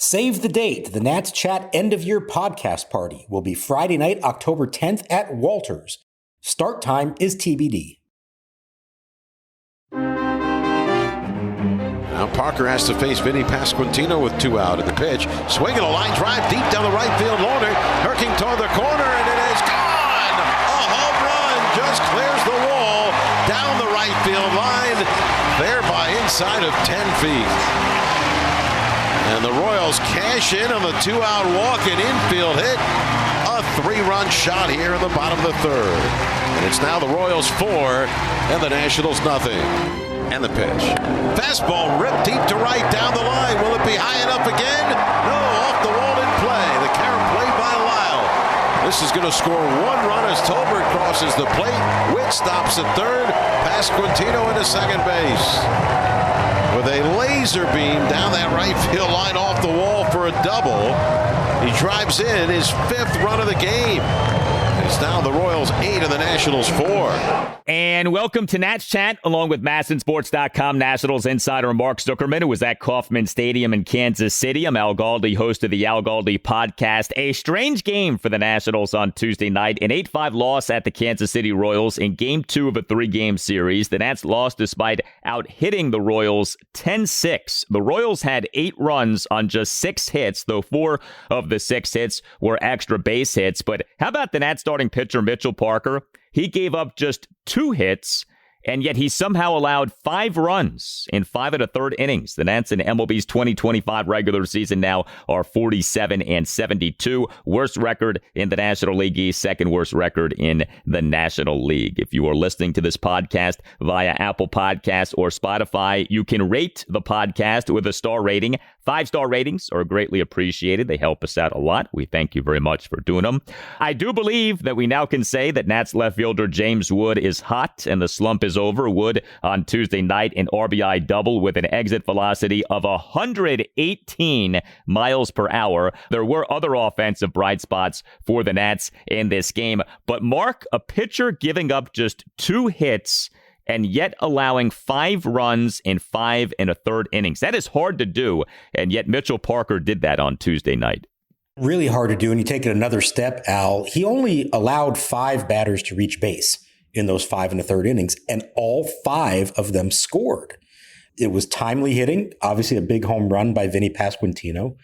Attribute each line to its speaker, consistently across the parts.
Speaker 1: Save the date. The Nats Chat end-of-year podcast party will be Friday night, October 10th at Walters. Start time is TBD.
Speaker 2: Now Parker has to face Vinny Pasquantino with 2 out in the pitch. Swinging a line drive deep down the right field corner. Herking toward the corner, and it is gone! A home run just clears the wall down the right field line, thereby inside of 10 feet. And the Royals cash in on the 2-out walk and infield hit. A 3-run shot here in the bottom of the third. And it's now the Royals 4 and the Nationals nothing. And the pitch. Fastball ripped deep to right down the line. Will it be high enough again? No, off the wall in play. The carry play by Lyle. This is going to score 1 run as Tolbert crosses the plate. Witt stops at third. Pasquantino into second base. With a laser beam down that right field line off the wall for a double. He drives in his 5th run of the game. It's now the Royals 8 and the Nationals 4.
Speaker 3: And welcome to Nats Chat, along with MASNsports.com Nationals insider Mark Zuckerman, who was at Kauffman Stadium in Kansas City. I'm Al Galdi, host of the Al Galdi podcast. A strange game for the Nationals on Tuesday night. An 8-5 loss at the Kansas City Royals in Game 2 of a 3-game series. The Nats lost despite out-hitting the Royals 10-6. The Royals had 8 runs on just 6 hits, though 4 of the 6 hits were extra base hits. But how about the Nats starting pitcher Mitchell Parker? He gave up just 2 hits, and yet he somehow allowed 5 runs in 5 1/3 innings. The Nats in MLB's 2025 regular season now are 47-72. Worst record in the National League East, second worst record in the National League. If you are listening to this podcast via Apple Podcasts or Spotify, you can rate the podcast with a star rating. 5-star ratings are greatly appreciated. They help us out a lot. We thank you very much for doing them. I do believe that we now can say that Nats left fielder James Wood is hot and the slump is over. Wood on Tuesday night, an RBI double with an exit velocity of 118 miles per hour. There were other offensive bright spots for the Nats in this game. But Mark, a pitcher giving up just 2 hits and yet allowing 5 runs in 5 1/3 innings. That is hard to do, and yet Mitchell Parker did that on Tuesday night.
Speaker 1: Really hard to do, and you take it another step, Al. He only allowed 5 batters to reach base in those 5 1/3 innings, and all 5 of them scored. It was timely hitting, obviously a big home run by Vinny Pasquantino,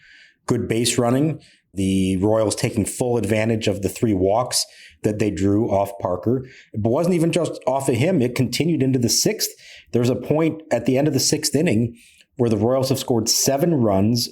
Speaker 1: good base running, the Royals taking full advantage of the 3 walks that they drew off Parker. It wasn't even just off of him. It continued into the 6th. There's a point at the end of the 6th inning where the Royals have scored 7 runs,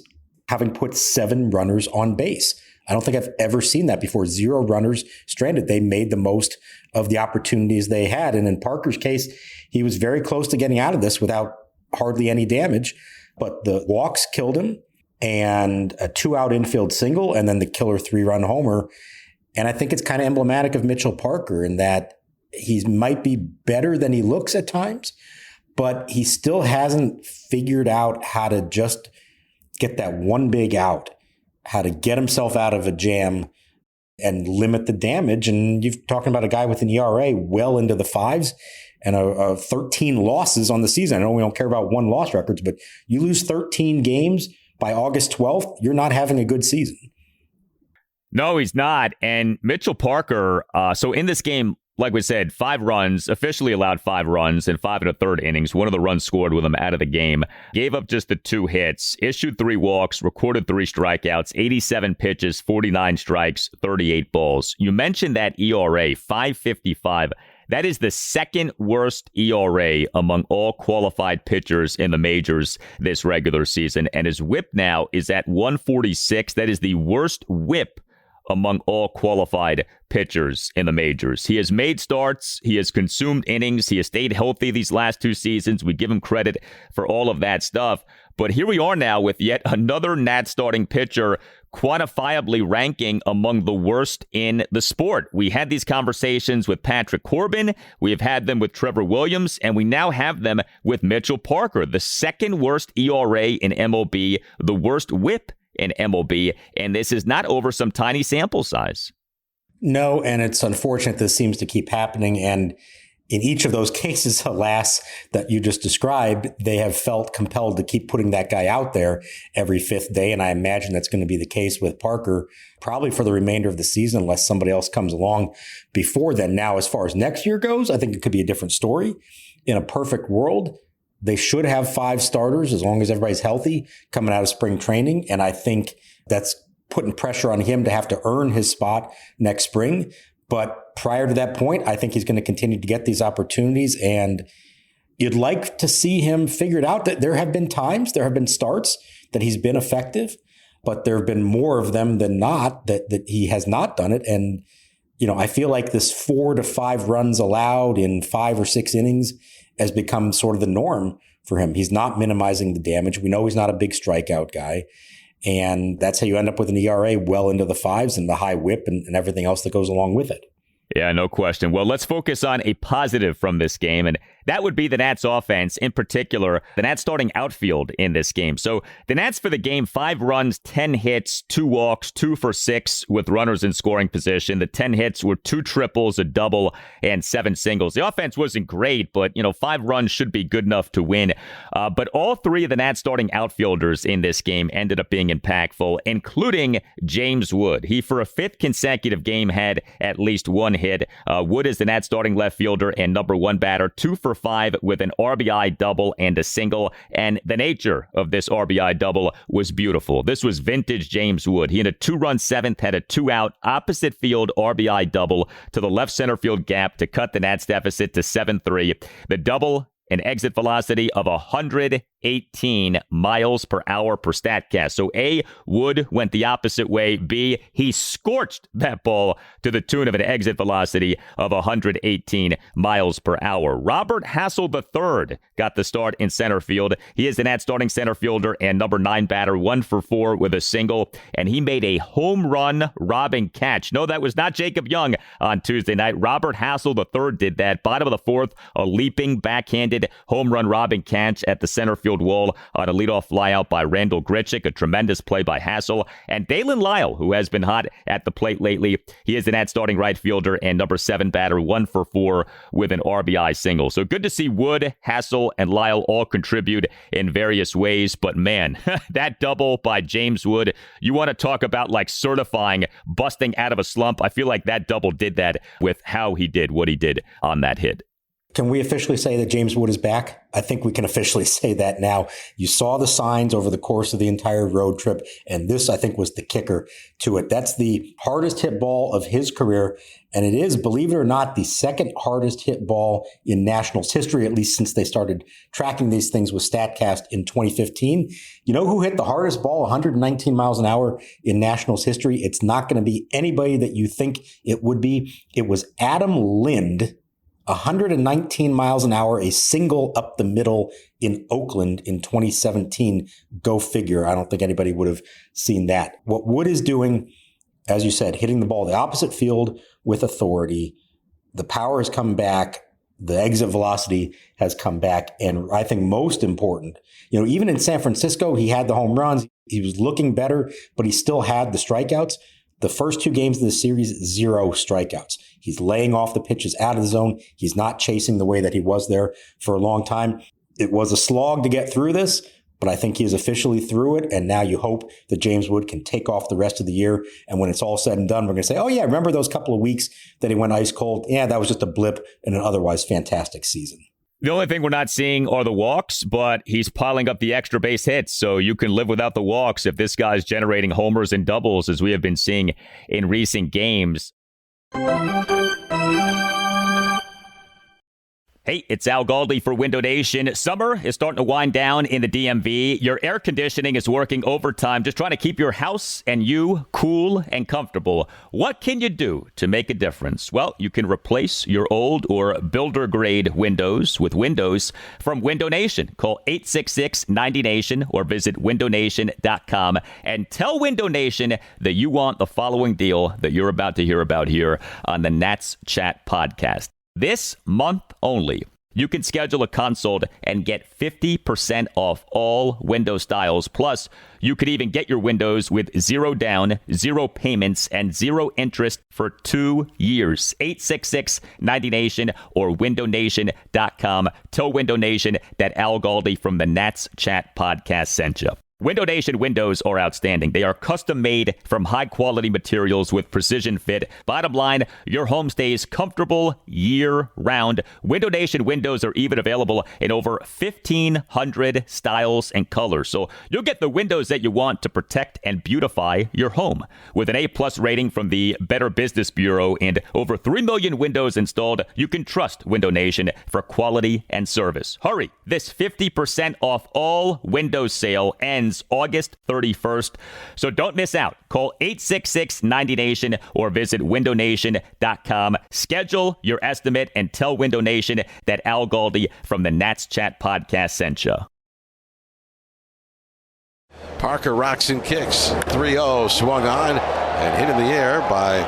Speaker 1: having put 7 runners on base. I don't think I've ever seen that before. 0 runners stranded. They made the most of the opportunities they had. And in Parker's case, he was very close to getting out of this without hardly any damage. But the walks killed him, and a 2-out infield single, and then the killer 3-run homer. And I think it's kind of emblematic of Mitchell Parker in that he might be better than he looks at times, but he still hasn't figured out how to just get that one big out, how to get himself out of a jam and limit the damage. And you're talking about a guy with an ERA well into the 5s and a 13 losses on the season. I know we don't care about 1-loss records, but you lose 13 games by August 12th, you're not having a good season.
Speaker 3: No, he's not. And Mitchell Parker, so in this game, like we said, 5 runs, officially allowed 5 runs in 5 1/3 innings. One of the runs scored with him out of the game. Gave up just the 2 hits, issued 3 walks, recorded 3 strikeouts, 87 pitches, 49 strikes, 38 balls. You mentioned that ERA, 5.55. That is the second worst ERA among all qualified pitchers in the majors this regular season. And his whip now is at 146. That is the worst whip among all qualified pitchers in the majors. He has made starts. He has consumed innings. He has stayed healthy these last 2 seasons. We give him credit for all of that stuff. But here we are now with yet another Nats starting pitcher quantifiably ranking among the worst in the sport. We had these conversations with Patrick Corbin. We have had them with Trevor Williams, and we now have them with Mitchell Parker, the second worst ERA in MLB, the worst whip in MLB, and this is not over some tiny sample size.
Speaker 1: No, and it's unfortunate this seems to keep happening, and In each of those cases, alas, that you just described, they have felt compelled to keep putting that guy out there every fifth day. And I imagine that's going to be the case with Parker probably for the remainder of the season, unless somebody else comes along before then. Now, as far as next year goes, I think it could be a different story. In a perfect world, they should have 5 starters as long as everybody's healthy coming out of spring training. And I think that's putting pressure on him to have to earn his spot next spring. But prior to that point, I think he's going to continue to get these opportunities. And you'd like to see him figure it out. That there have been starts that he's been effective, but there have been more of them than not that he has not done it. And, I feel like this 4 to 5 runs allowed in 5 or 6 innings has become sort of the norm for him. He's not minimizing the damage. We know he's not a big strikeout guy. And that's how you end up with an ERA well into the 5s and the high whip and everything else that goes along with it.
Speaker 3: Yeah, no question. Well, let's focus on a positive from this game, and that would be the Nats offense, in particular, the Nats starting outfield in this game. So the Nats for the game, 5 runs, 10 hits, 2 walks, 2 for 6 with runners in scoring position. The 10 hits were 2 triples, a double, and 7 singles. The offense wasn't great, but, 5 runs should be good enough to win. But all 3 of the Nats starting outfielders in this game ended up being impactful, including James Wood. He, for a 5th consecutive game, had at least 1 hit. Wood is the Nats starting left fielder and number 1 batter, 2 for 5 with an RBI double and a single. And the nature of this RBI double was beautiful. This was vintage James Wood. He in a 2-run 7th had a 2-out opposite field RBI double to the left center field gap to cut the Nats deficit to 7-3. The double, an exit velocity of 118 miles per hour per StatCast. So A, Wood went the opposite way. B, he scorched that ball to the tune of an exit velocity of 118 miles per hour. Robert Hassel III got the start in center field. He is the Nats starting center fielder and number 9 batter, 1 for 4 with a single, and he made a home run robbing catch. No, that was not Jacob Young on Tuesday night. Robert Hassel III did that. Bottom of the 4th, a leaping backhanded home run robbing catch at the center field wall on a leadoff flyout by Randall Grichuk, a tremendous play by Hassel. And Dalen Lyle, who has been hot at the plate lately, he is the Nats starting right fielder and number 7 batter, 1 for 4 with an RBI single. So good to see Wood, Hassel, and Lyle all contribute in various ways. But man, that double by James Wood, you want to talk about like certifying busting out of a slump. I feel like that double did that with how he did what he did on that hit.
Speaker 1: Can we officially say that James Wood is back? I think we can officially say that now. You saw the signs over the course of the entire road trip, and this, I think, was the kicker to it. That's the hardest hit ball of his career, and it is, believe it or not, the 2nd hardest hit ball in Nationals history, at least since they started tracking these things with StatCast in 2015. You know who hit the hardest ball, 119 miles an hour in Nationals history? It's not going to be anybody that you think it would be. It was Adam Lind, 119 miles an hour, a single up the middle in Oakland in 2017. Go figure. I don't think anybody would have seen that. What Wood is doing, as you said, hitting the ball the opposite field with authority. The power has come back. The exit velocity has come back. And I think most important, even in San Francisco, he had the home runs. He was looking better, but he still had the strikeouts. The first 2 games of the series, 0 strikeouts. He's laying off the pitches out of the zone. He's not chasing the way that he was there for a long time. It was a slog to get through this, but I think he is officially through it. And now you hope that James Wood can take off the rest of the year. And when it's all said and done, we're going to say, oh yeah, remember those couple of weeks that he went ice cold? Yeah, that was just a blip in an otherwise fantastic season.
Speaker 3: The only thing we're not seeing are the walks, but he's piling up the extra base hits, so you can live without the walks if this guy's generating homers and doubles, as we have been seeing in recent games. Hey, it's Al Galdi for Window Nation. Summer is starting to wind down in the DMV. Your air conditioning is working overtime, just trying to keep your house and you cool and comfortable. What can you do to make a difference? Well, you can replace your old or builder-grade windows with windows from Window Nation. Call 866-90NATION or visit windownation.com and tell Window Nation that you want the following deal that you're about to hear about here on the Nats Chat podcast. This month only, You can schedule a consult and get 50% off all window styles. Plus, you could even get your windows with 0 down, 0 payments, and 0 interest for 2 years. 866-90Nation or windownation.com. Tell Window Nation that Al Galdi from the Nats Chat podcast sent you. Window Nation windows are outstanding. They are custom made from high quality materials with precision fit. Bottom line, your home stays comfortable year round. Window Nation windows are even available in over 1,500 styles and colors. So you'll get the windows that you want to protect and beautify your home. With an A+ rating from the Better Business Bureau and over 3 million windows installed, you can trust Window Nation for quality and service. Hurry, this 50% off all windows sale ends August 31st. So don't miss out. Call 866-90Nation or visit windownation.com. Schedule your estimate and tell Window Nation that Al Galdi from the Nats Chat podcast sent you.
Speaker 2: Parker rocks and kicks. 3-0 swung on and hit in the air by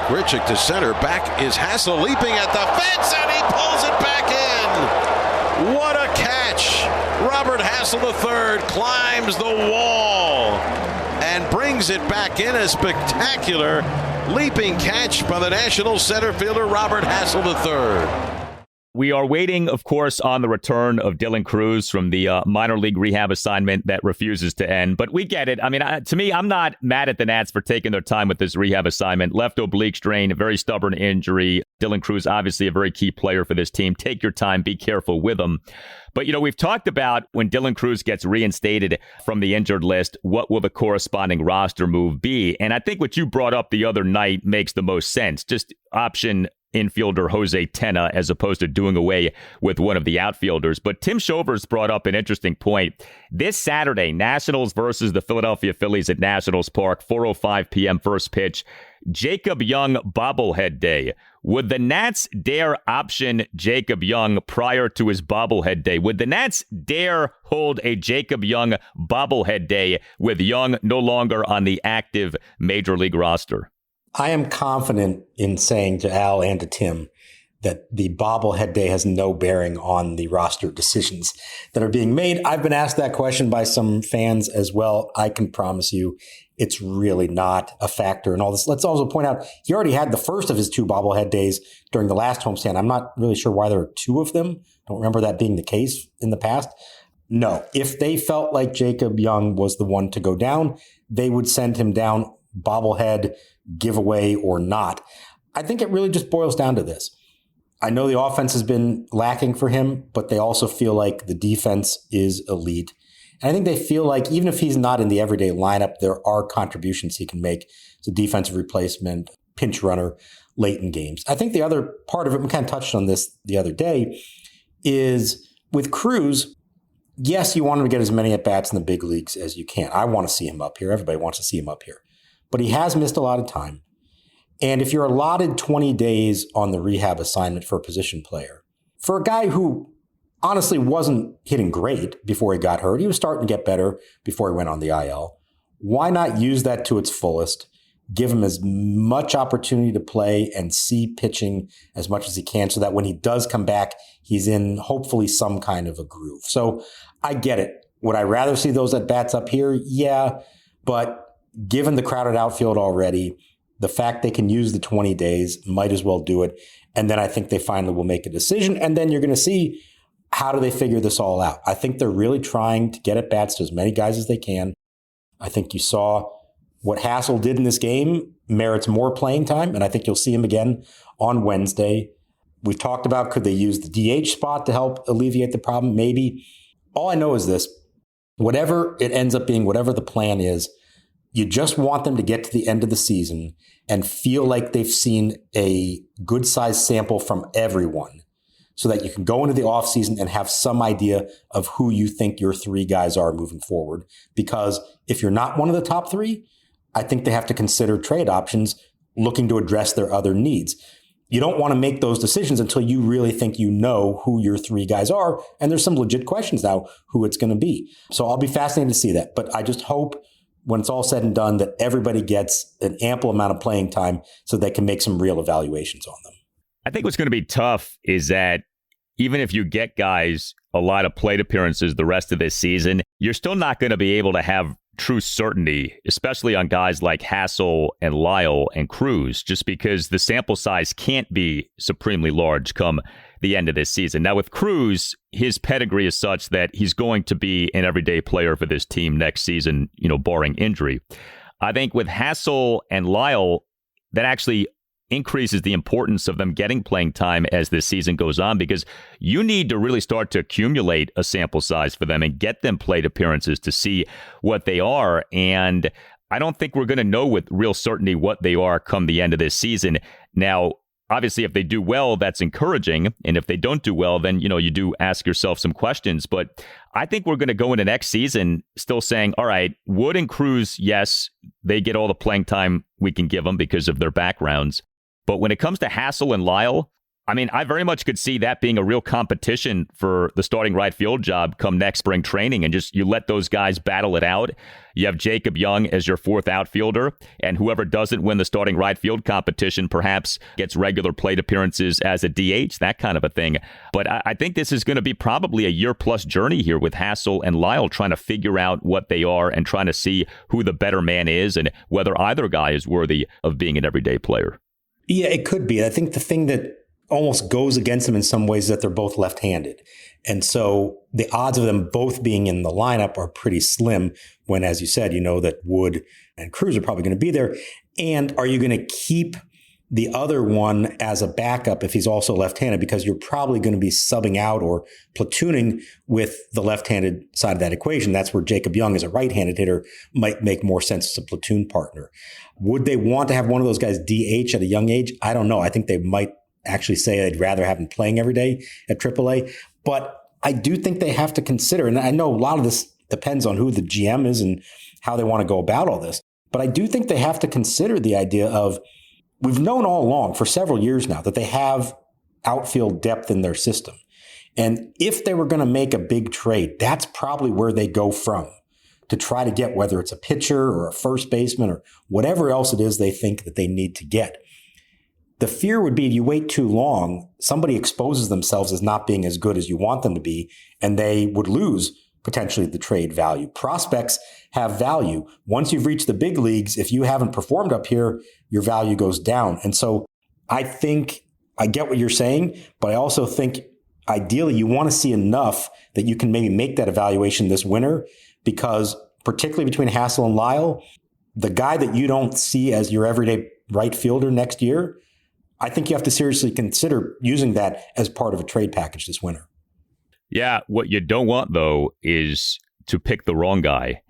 Speaker 2: Grichuk to center. Back is Hassel leaping at the fence and he pulls it back in. What a catch. Robert Hassel III climbs the wall and brings it back in. A spectacular leaping catch by the Nationals center fielder Robert Hassel III.
Speaker 3: We are waiting, of course, on the return of Dylan Cruz from the minor league rehab assignment that refuses to end. But we get it. I mean, to me, I'm not mad at the Nats for taking their time with this rehab assignment. Left oblique strain, a very stubborn injury. Dylan Cruz, obviously a very key player for this team. Take your time. Be careful with him. But, you know, we've talked about when Dylan Cruz gets reinstated from the injured list, what will the corresponding roster move be? And I think what you brought up the other night makes the most sense. Just option infielder Jose Tena as opposed to doing away with one of the outfielders. But Tim Shovers brought up an interesting point. This Saturday, Nationals versus the Philadelphia Phillies at Nationals Park, 4:05 p.m. first pitch. Jacob Young bobblehead day. Would the Nats dare option Jacob Young prior to his bobblehead day? Would the Nats dare hold a Jacob Young bobblehead day with Young no longer on the active major league roster?
Speaker 1: I am confident in saying to Al and to Tim that the bobblehead day has no bearing on the roster decisions that are being made. I've been asked that question by some fans as well. I can promise you it's really not a factor in all this. Let's also point out he already had the first of his 2 bobblehead days during the last homestand. I'm not really sure why there are 2 of them. Don't remember that being the case in the past. No, if they felt like Jacob Young was the one to go down, they would send him down, bobblehead, giveaway or not. I think it really just boils down to this. I know the offense has been lacking for him, but they also feel like the defense is elite. And I think they feel like even if he's not in the everyday lineup, there are contributions he can make as a defensive replacement, pinch runner late in games. I think the other part of it, we kind of touched on this the other day, is with Cruz, yes, you want him to get as many at-bats in the big leagues as you can. I want to see him up here. Everybody wants to see him up here. But he has missed a lot of time. And if you're allotted 20 days on the rehab assignment for a position player, for a guy who honestly wasn't hitting great before he got hurt, he was starting to get better before he went on the IL, why not use that to its fullest, give him as much opportunity to play and see pitching as much as he can so that when he does come back, he's in hopefully some kind of a groove. So I get it. Would I rather see those at-bats up here? Yeah, but given the crowded outfield already, the fact they can use the 20 days, might as well do it. And then I think they finally will make a decision. And then you're going to see how do they figure this all out. I think they're really trying to get at bats to as many guys as they can. I think you saw what Hassel did in this game merits more playing time. And I think you'll see him again on Wednesday. We've talked about, could they use the DH spot to help alleviate the problem? Maybe. All I know is this, whatever it ends up being, whatever the plan is, you just want them to get to the end of the season and feel like they've seen a good sized sample from everyone so that you can go into the offseason and have some idea of who you think your 3 guys are moving forward. Because if you're not one of the top 3, I think they have to consider trade options looking to address their other needs. You don't want to make those decisions until you really think you know who your 3 guys are. And there's some legit questions now who it's going to be. So I'll be fascinated to see that. But I just hope when it's all said and done that everybody gets an ample amount of playing time so they can make some real evaluations on them.
Speaker 3: I think what's going to be tough is that even if you get guys a lot of plate appearances the rest of this season, you're still not going to be able to have true certainty, especially on guys like Hassel and Lyle and Cruz, just because the sample size can't be supremely large come the end of this season. Now, with Cruz, his pedigree is such that he's going to be an everyday player for this team next season, barring injury. I think with Hassel and Lyle, that actually increases the importance of them getting playing time as this season goes on, because you need to really start to accumulate a sample size for them and get them plate appearances to see what they are. And I don't think we're going to know with real certainty what they are come the end of this season. Now, obviously, if they do well, that's encouraging. And if they don't do well, then, you do ask yourself some questions. But I think we're going to go into next season still saying, all right, Wood and Cruz, yes, they get all the playing time we can give them because of their backgrounds. But when it comes to Hassel and Lyle, I very much could see that being a real competition for the starting right field job come next spring training, and just you let those guys battle it out. You have Jacob Young as your fourth outfielder, and whoever doesn't win the starting right field competition perhaps gets regular plate appearances as a DH, that kind of a thing. But I think this is going to be probably a year-plus journey here with Hassel and Lyle trying to figure out what they are and trying to see who the better man is and whether either guy is worthy of being an everyday player.
Speaker 1: Yeah, it could be. I think the thing that almost goes against them in some ways is that they're both left-handed. And so the odds of them both being in the lineup are pretty slim when, as you said, that Wood and Cruz are probably going to be there. And are you going to keep the other one as a backup if he's also left-handed? Because you're probably going to be subbing out or platooning with the left-handed side of that equation. That's where Jacob Young as a right-handed hitter might make more sense as a platoon partner. Would they want to have one of those guys DH at a young age? I don't know. I think they might actually say they'd rather have him playing every day at AAA. But I do think they have to consider, and I know a lot of this depends on who the GM is and how they want to go about all this, but I do think they have to consider the idea of, we've known all along for several years now that they have outfield depth in their system. And if they were going to make a big trade, that's probably where they go from to try to get, whether it's a pitcher or a first baseman or whatever else it is they think that they need to get. The fear would be if you wait too long, somebody exposes themselves as not being as good as you want them to be, and they would lose potentially the trade value. Prospects have value. Once you've reached the big leagues, if you haven't performed up here, your value goes down. And so I think I get what you're saying, but I also think ideally you want to see enough that you can maybe make that evaluation this winter, because particularly between Hassel and Lyle, the guy that you don't see as your everyday right fielder next year, I think you have to seriously consider using that as part of a trade package this winter.
Speaker 3: Yeah, what you don't want, though, is to pick the wrong guy.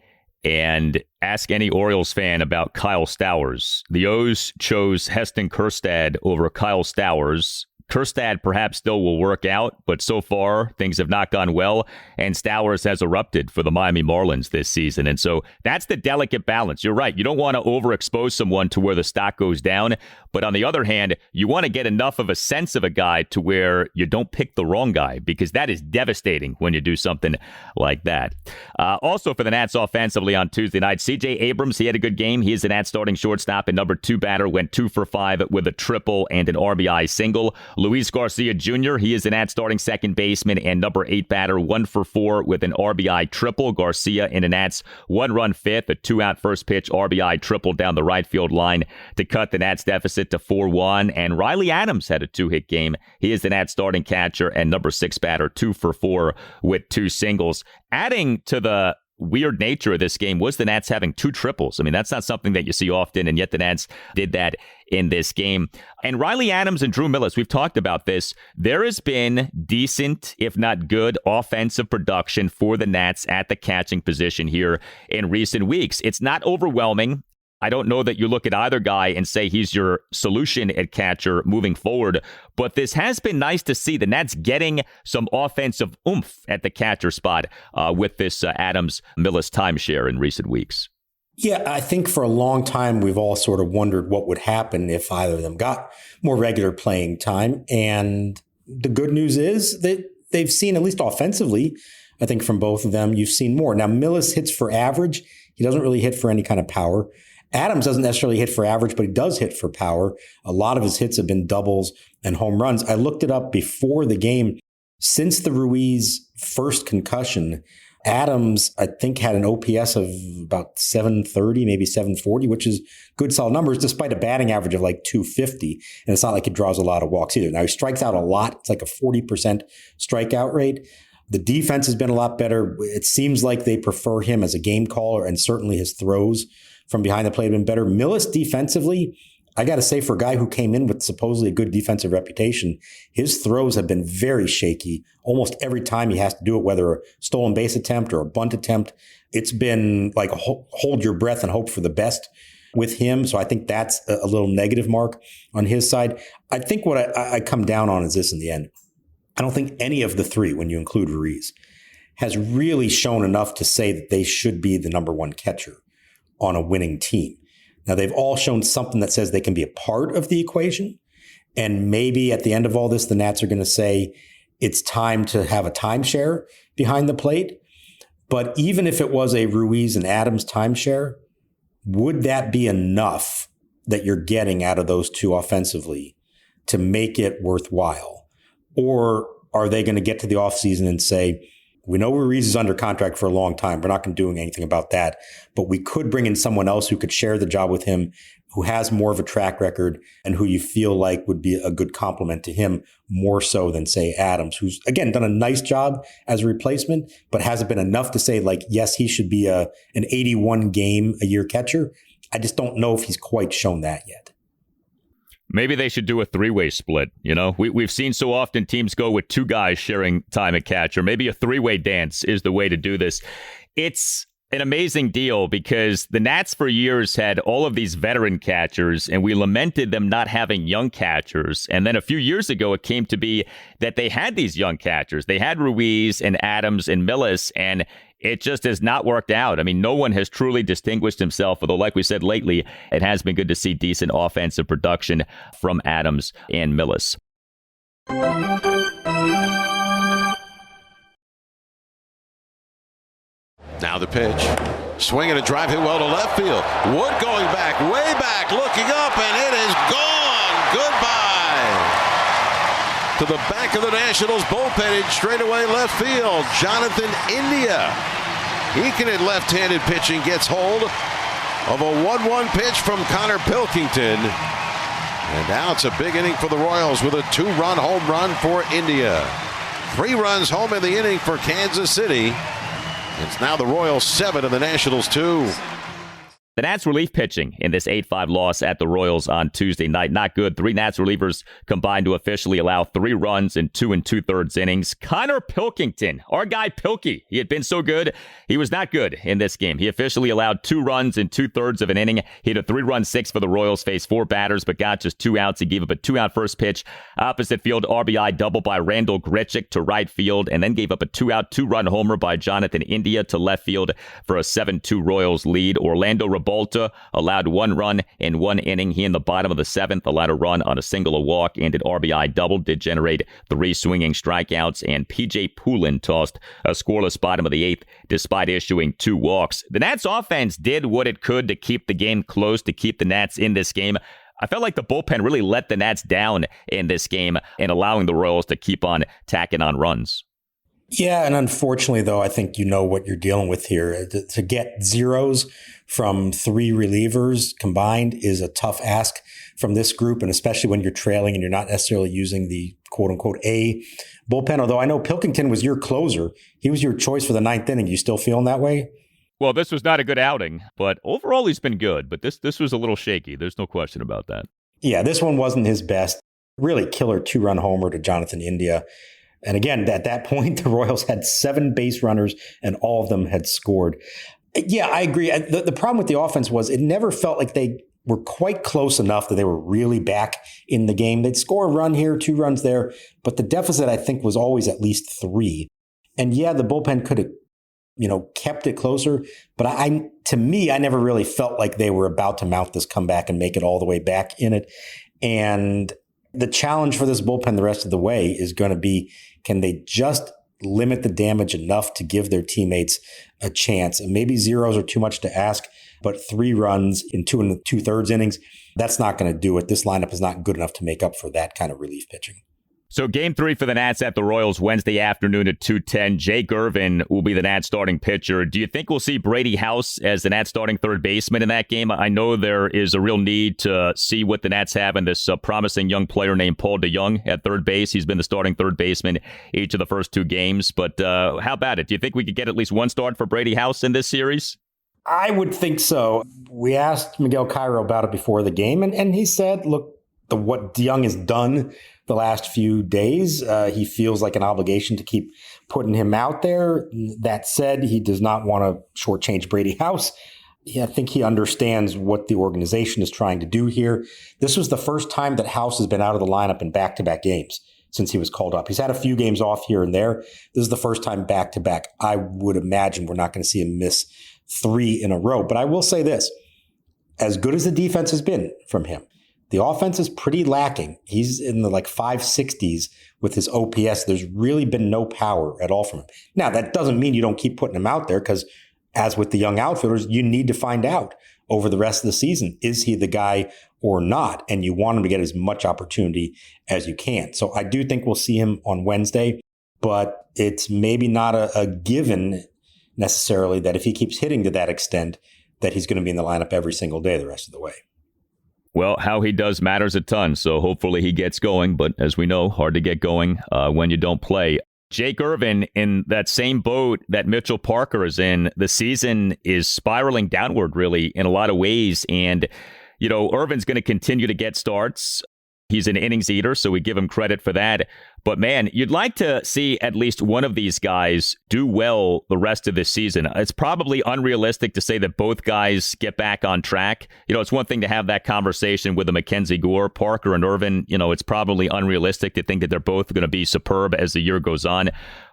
Speaker 3: And ask any Orioles fan about Kyle Stowers. The O's chose Heston Kjerstad over Kyle Stowers. Kjerstad perhaps still will work out, but so far things have not gone well, and Stowers has erupted for the Miami Marlins this season. And so that's the delicate balance. You're right. You don't want to overexpose someone to where the stock goes down, but on the other hand, you want to get enough of a sense of a guy to where you don't pick the wrong guy, because that is devastating when you do something like that. Also for the Nats offensively on Tuesday night, C.J. Abrams, he had a good game. He is the Nats starting shortstop and number 2 batter, went 2 for 5 with a triple and an RBI single. Luis Garcia Jr., he is the Nats starting second baseman and number 8 batter, 1 for 4 with an RBI triple. Garcia in the Nats 1-run fifth, a 2-out first pitch RBI triple down the right field line to cut the Nats deficit to 4-1. And Riley Adams had a 2-hit game. He is the Nats starting catcher and number 6 batter, 2 for 4 with 2 singles. Adding to the weird nature of this game was the Nats having 2 triples. I mean, that's not something that you see often, and yet the Nats did that in this game. And Riley Adams and Drew Millas, we've talked about this. There has been decent, if not good, offensive production for the Nats at the catching position here in recent weeks. It's not overwhelming. I don't know that you look at either guy and say he's your solution at catcher moving forward, but this has been nice to see the Nats getting some offensive oomph at the catcher spot with this Adams-Millas timeshare in recent weeks.
Speaker 1: Yeah, I think for a long time, we've all sort of wondered what would happen if either of them got more regular playing time. And the good news is that they've seen, at least offensively, I think from both of them, you've seen more. Now, Millas hits for average. He doesn't really hit for any kind of power. Adams doesn't necessarily hit for average, but he does hit for power. A lot of his hits have been doubles and home runs. I looked it up before the game. Since the Ruiz first concussion, Adams, I think, had an OPS of about 730, maybe 740, which is good, solid numbers, despite a batting average of like 250. And it's not like he draws a lot of walks either. Now, he strikes out a lot. It's like a 40% strikeout rate. The defense has been a lot better. It seems like they prefer him as a game caller, and certainly his throws from behind the plate have been better. Millas defensively, I got to say, for a guy who came in with supposedly a good defensive reputation, his throws have been very shaky. Almost every time he has to do it, whether a stolen base attempt or a bunt attempt, it's been like hold your breath and hope for the best with him. So I think that's a little negative mark on his side. I think what I come down on is this in the end. I don't think any of the three, when you include Ruiz, has really shown enough to say that they should be the number one catcher on a winning team. Now, they've all shown something that says they can be a part of the equation. And maybe at the end of all this, the Nats are going to say it's time to have a timeshare behind the plate. But even if it was a Ruiz and Adams timeshare, would that be enough that you're getting out of those two offensively to make it worthwhile? Or are they going to get to the offseason and say, we know Ruiz is under contract for a long time. We're not going to do anything about that. But we could bring in someone else who could share the job with him, who has more of a track record and who you feel like would be a good complement to him, more so than, say, Adams, who's, again, done a nice job as a replacement, but hasn't been enough to say, like, yes, he should be an 81 game a year catcher. I just don't know if he's quite shown that yet.
Speaker 3: Maybe they should do a three-way split. You know, we've seen so often teams go with two guys sharing time at catcher. Maybe a three-way dance is the way to do this. It's an amazing deal because the Nats for years had all of these veteran catchers, and we lamented them not having young catchers. And then a few years ago, it came to be that they had these young catchers. They had Ruiz and Adams and Millas, and it just has not worked out. I mean, no one has truly distinguished himself, although, like we said lately, it has been good to see decent offensive production from Adams and Millas.
Speaker 2: Now the pitch. Swing and a drive hit well to left field. Wood going back, way back, looking up, and it is gone. Goodbye. To the back of the Nationals bullpen in straightaway left field. Jonathan India. He can hit left-handed pitching, gets hold of a 1-1 pitch from Connor Pilkington. And now it's a big inning for the Royals with a 2-run home run for India. 3 runs home in the inning for Kansas City. It's now the Royals 7 and the Nationals 2.
Speaker 3: The Nats relief pitching in this 8-5 loss at the Royals on Tuesday night. Not good. 3 Nats relievers combined to officially allow 3 runs in 2 2/3 innings. Connor Pilkington, our guy Pilky, he had been so good. He was not good in this game. He officially allowed 2 runs in 2/3 of an inning. He had a 3-run 6 for the Royals, faced 4 batters, but got just 2 outs. He gave up a 2-out first pitch. Opposite field RBI double by Randall Grichuk to right field, and then gave up a 2-out 2-run homer by Jonathan India to left field for a 7-2 Royals lead. Orlando Revolta allowed 1 run in 1 inning. He in the bottom of the 7th allowed a run on a single, a walk, and an RBI double. Did generate 3 swinging strikeouts, and PJ Poulin tossed a scoreless bottom of the 8th despite issuing 2 walks. The Nats offense did what it could to keep the game close, to keep the Nats in this game. I felt like the bullpen really let the Nats down in this game and allowing the Royals to keep on tacking on runs.
Speaker 1: Yeah, and unfortunately, though, I think you know what you're dealing with here. To get zeros from 3 relievers combined is a tough ask from this group, and especially when you're trailing and you're not necessarily using the quote-unquote A bullpen. Although I know Pilkington was your closer. He was your choice for the 9th inning. You still feeling that way?
Speaker 3: Well, this was not a good outing, but overall he's been good. But this was a little shaky. There's no question about that.
Speaker 1: Yeah, this one wasn't his best. Really killer 2-run homer to Jonathan India. And again, at that point, the Royals had 7 base runners and all of them had scored. Yeah, I agree. The problem with the offense was it never felt like they were quite close enough that they were really back in the game. They'd score a run here, 2 runs there, but the deficit, I think, was always at least 3. And yeah, the bullpen could have, kept it closer. But to me, I never really felt like they were about to mount this comeback and make it all the way back in it. And the challenge for this bullpen the rest of the way is going to be, can they just limit the damage enough to give their teammates a chance? And maybe zeros are too much to ask, but 3 runs in 2 2/3 innings, that's not going to do it. This lineup is not good enough to make up for that kind of relief pitching.
Speaker 3: So Game 3 for the Nats at the Royals Wednesday afternoon at 2:10. Jake Irvin will be the Nats starting pitcher. Do you think we'll see Brady House as the Nats starting third baseman in that game? I know there is a real need to see what the Nats have in this promising young player named Paul DeJong at third base. He's been the starting third baseman each of the first 2 games. But how about it? Do you think we could get at least one start for Brady House in this series?
Speaker 1: I would think so. We asked Miguel Cairo about it before the game, and he said, look, what DeJong has done the last few days, he feels like an obligation to keep putting him out there. That said, he does not want to shortchange Brady House. I think he understands what the organization is trying to do here. This was the first time that House has been out of the lineup in back-to-back games since he was called up. He's had a few games off here and there. This is the first time back-to-back. I would imagine we're not going to see him miss 3 in a row. But I will say this, as good as the defense has been from him, the offense is pretty lacking. He's in the 560s with his OPS. There's really been no power at all from him. Now, that doesn't mean you don't keep putting him out there, because as with the young outfielders, you need to find out over the rest of the season, is he the guy or not? And you want him to get as much opportunity as you can. So I do think we'll see him on Wednesday, but it's maybe not a given necessarily that if he keeps hitting to that extent, that he's going to be in the lineup every single day the rest of the way.
Speaker 3: Well, how he does matters a ton, so hopefully he gets going. But as we know, hard to get going when you don't play. Jake Irvin in that same boat that Mitchell Parker is in. The season is spiraling downward, really, in a lot of ways. And, Irvin's going to continue to get starts. He's an innings eater, so we give him credit for that. But, man, you'd like to see at least one of these guys do well the rest of this season. It's probably unrealistic to say that both guys get back on track. It's one thing to have that conversation with a Mackenzie Gore, Parker, and Irvin. It's probably unrealistic to think that they're both going to be superb as the year goes on.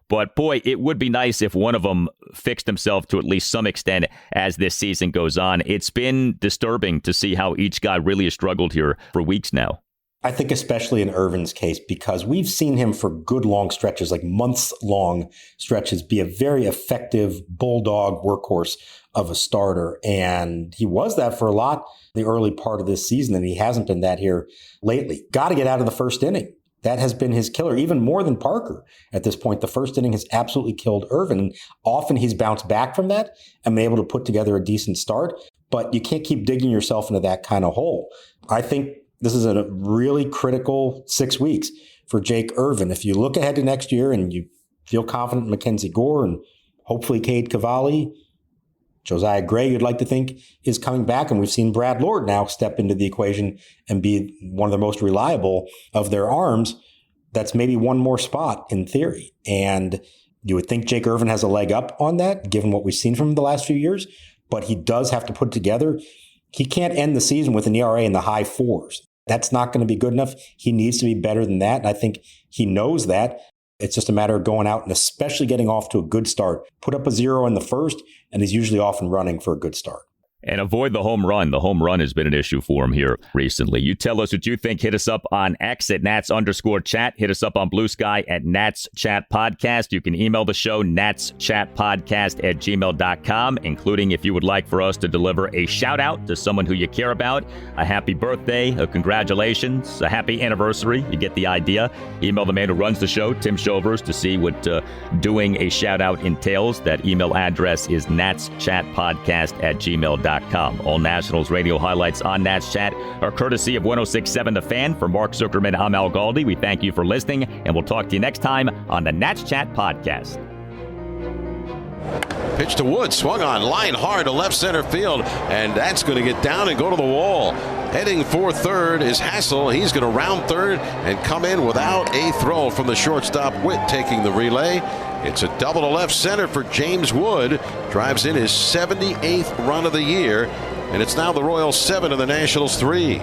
Speaker 3: But, boy, it would be nice if one of them fixed himself to at least some extent as this season goes on. It's been disturbing to see how each guy really has struggled here for weeks now.
Speaker 1: I think especially in Irvin's case, because we've seen him for good long stretches, like months-long stretches, be a very effective bulldog workhorse of a starter. And he was that for a lot the early part of this season, and he hasn't been that here lately. Got to get out of the first inning. That has been his killer, even more than Parker at this point. The first inning has absolutely killed Irvin. And often he's bounced back from that and been able to put together a decent start. But you can't keep digging yourself into that kind of hole. I think this is a really critical 6 weeks for Jake Irvin. If you look ahead to next year and you feel confident in Mackenzie Gore and hopefully Cade Cavalli, Josiah Gray, you'd like to think, is coming back. And we've seen Brad Lord now step into the equation and be one of the most reliable of their arms. That's maybe one more spot in theory. And you would think Jake Irvin has a leg up on that, given what we've seen from him the last few years. But he does have to put together. He can't end the season with an ERA in the high 4s. That's not going to be good enough. He needs to be better than that. And I think he knows that. It's just a matter of going out and especially getting off to a good start. Put up a 0 in the first, and he's usually off and running for a good start.
Speaker 3: And avoid the home run. The home run has been an issue for him here recently. You tell us what you think. Hit us up on X at Nats_chat. Hit us up on Blue Sky at Nats Chat Podcast. You can email the show, natschatpodcast@gmail.com, including if you would like for us to deliver a shout out to someone who you care about, a happy birthday, a congratulations, a happy anniversary. You get the idea. Email the man who runs the show, Tim Shovers, to see what doing a shout out entails. That email address is natschatpodcast@gmail.com. All Nationals radio highlights on Nats Chat are courtesy of 106.7 The Fan. For Mark Zuckerman, I'm Al Galdi. We thank you for listening, and we'll talk to you next time on the Nats Chat Podcast.
Speaker 2: Pitch to Wood, swung on, line hard to left center field, and that's going to get down and go to the wall. Heading for third is Hassel. He's going to round third and come in without a throw from the shortstop. Witt taking the relay. It's a double to left center for James Wood. Drives in his 78th run of the year, and it's now the Royals 7 and the Nationals 3.